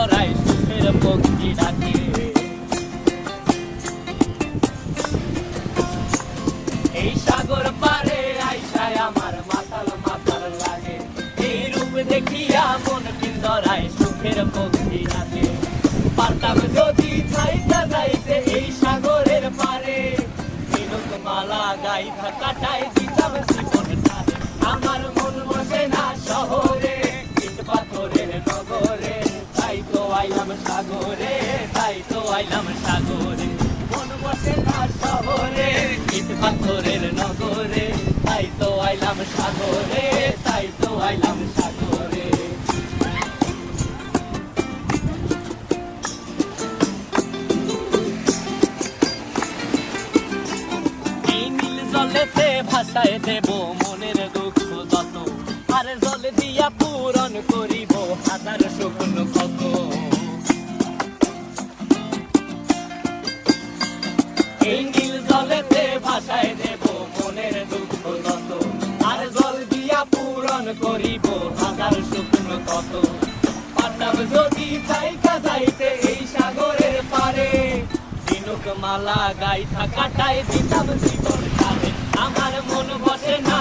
ধরায় সুখের পক্ষী ডাকে। এই সাগর পারে আইসায় আমার মাতাল মাতাল লাগে, এই রূপ দেখিয়া মন পিঞ্জরায় সুখের পক্ষী ডাকে। পারতাম যদি থাইকা যাইতে এই সাগরের পারে, ঝিনুক মালা গাইথা কাটাই দিতাম জীবনটারে। আমার মন বসে না শহরে, ইট পাথরের নগরে, তাই তো আইলাম সাগরে, তাই তো আইলাম সাগরে। মন বসে না শহরে, ইট পাথরের নগরে, তাই তো আইলাম সাগরে, তাই তো আইলাম সাগরে। জলেতে ভাসায় দেব মনের দুঃখ যত, আর জল দিয়া পূরণ করিব হাজার শকুন কত। এই নীল জলেতে ভাসায় দেব মনের দুঃখ যত, আর জল দিয়া পূরণ করিব হাজার শকুন কত। পারতাম যদি থাইকা যাইতে এই সাগরের পারে, ঝিনুক মালা গাইথা কাটাই দিতাম জীবনটারে। আমার মন বসে না